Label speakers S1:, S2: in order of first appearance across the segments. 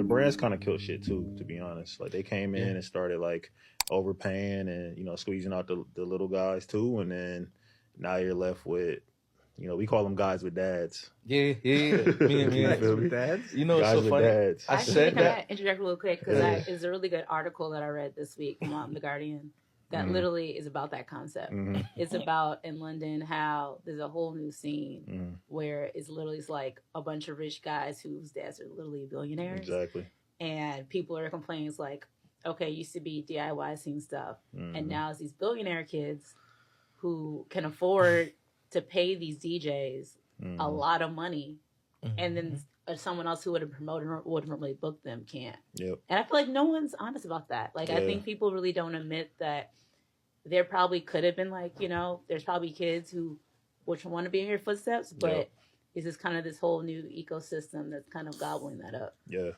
S1: the brands kind of killed shit too, to be honest. Like they came in and started like overpaying and squeezing out the little guys too, and then now you're left with we call them guys with dads.
S2: Yeah. Guys with dads.
S3: You know,
S1: guys
S3: it's so
S1: with
S3: funny.
S1: dads.
S3: I
S4: Actually,
S3: said
S4: can
S3: that.
S4: I interject real quick? Because it's a really good article that I read this week from The Guardian that literally is about that concept. It's about in London how there's a whole new scene where it's literally like a bunch of rich guys whose dads are literally billionaires.
S1: Exactly.
S4: And people are complaining, it's like, okay, it used to be DIY scene stuff. And now it's these billionaire kids who can afford to pay these DJs a lot of money. And then someone else who would have promoted or would normally book them can't.
S1: Yep.
S4: And I feel like no one's honest about that. Like, I think people really don't admit that there probably could have been like, there's probably kids who which want to be in your footsteps, but it's just kind of this whole new ecosystem that's kind of gobbling that up.
S1: Yeah.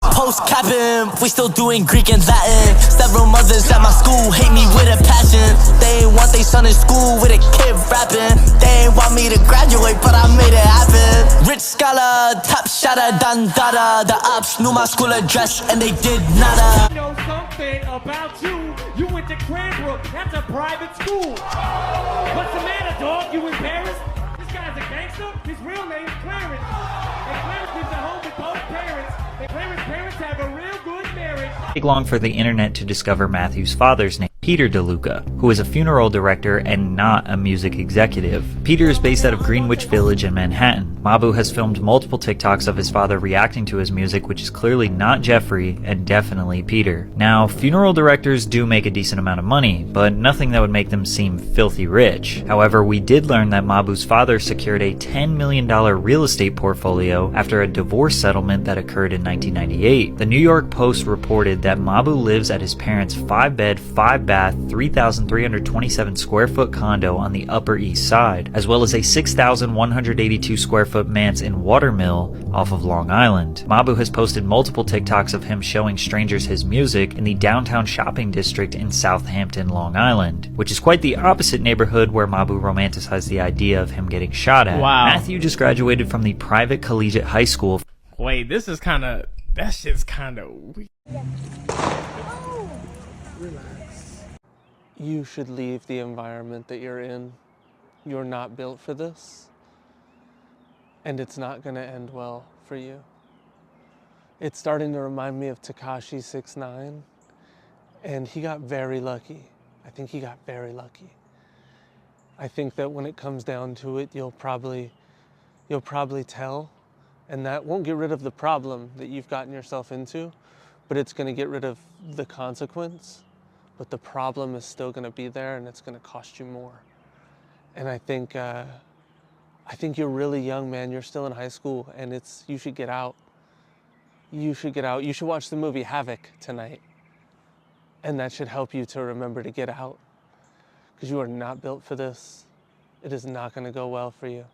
S5: Post capping, we still doing Greek and Latin. Several mothers at my school hate me with a passion. They ain't want they son in school with a kid rapping. They ain't want me to graduate, but I made it happen. Rich scholar, top shotter, dandada. The ops knew my school address and they did nada.
S6: I know something about you. You went to Cranbrook, that's a private school. What's the matter, dog? You embarrassed? This guy's a gangster. His real name's Clarence. And Clarence lives at home with both parents. And Clarence's parents have a real good marriage.
S7: Take long for the internet to discover Matthew's father's name, Peter DeLuca, who is a funeral director and not a music executive. Peter is based out of Greenwich Village in Manhattan. Mabu has filmed multiple TikToks of his father reacting to his music, which is clearly not Jeffrey and definitely Peter. Now, funeral directors do make a decent amount of money, but nothing that would make them seem filthy rich. However, we did learn that Mabu's father secured a $10 million real estate portfolio after a divorce settlement that occurred in 1998. The New York Post reported that Mabu lives at his parents' 5-bed, 5-bath, 3,327 square foot condo on the Upper East Side, as well as a 6,182 square foot manse in Watermill off of Long Island. Mabu has posted multiple TikToks of him showing strangers his music in the downtown shopping district in Southampton, Long Island, which is quite the opposite neighborhood where Mabu romanticized the idea of him getting shot at.
S6: Wow.
S7: Matthew just graduated from the private collegiate high school.
S6: Wait, that shit's kind of weird.
S8: You should leave the environment that you're in. You're not built for this. And it's not going to end well for you. It's starting to remind me of Tekashi 6ix9ine. And he got very lucky. I think he got very lucky. I think that when it comes down to it, you'll probably tell. And that won't get rid of the problem that you've gotten yourself into, but it's going to get rid of the consequence. But the problem is still going to be there, and it's going to cost you more. And I think you're really young, man. You're still in high school, and you should get out. You should get out. You should watch the movie Havoc tonight, and that should help you to remember to get out, because you are not built for this. It is not going to go well for you.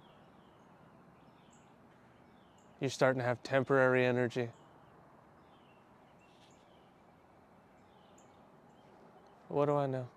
S8: You're starting to have temporary energy. What do I know?